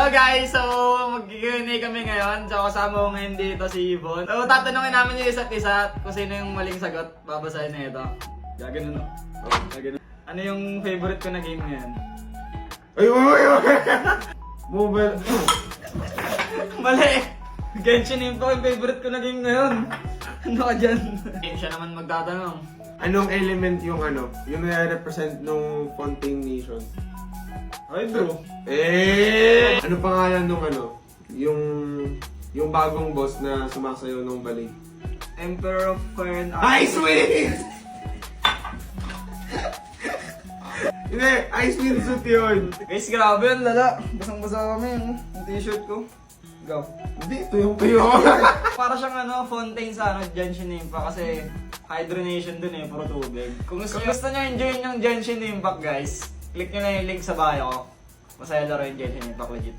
Hello guys! So, mag-Q&A kami ngayon. So, kasama ko ngayon dito si Yvonne. So, tatanungin namin yung isa't isa kung sino yung maling sagot. Babasahin na ito. Gagano, no? Gagano. Ano yung favorite ko na game ngayon? Ay! Mobile. Mali! Genshin Impact yung favorite ko na game ngayon. Ano ka dyan? Game siya naman magtatanong. Anong element yung yung nare-represent nung Fontaine Nation? Ay bro. Ano pangalan nung yung bagong boss na sumasayaw nung ballet? Emperor of Fire and Ice Wind! Hindi, Ice Wind suit yun. Guys, grabe yan, lala. Basang-basa kami yung t-shirt ko. Go. Hindi, tuyong-tuyo. Para siyang Fontaine sa Genshin Impact kasi hydronation dun puro tubig. Kung gusto nyo enjoy yung Genshin Impact guys, click nyo na yung link sa bio ko. Masaya laro yung Genshin Impact legit.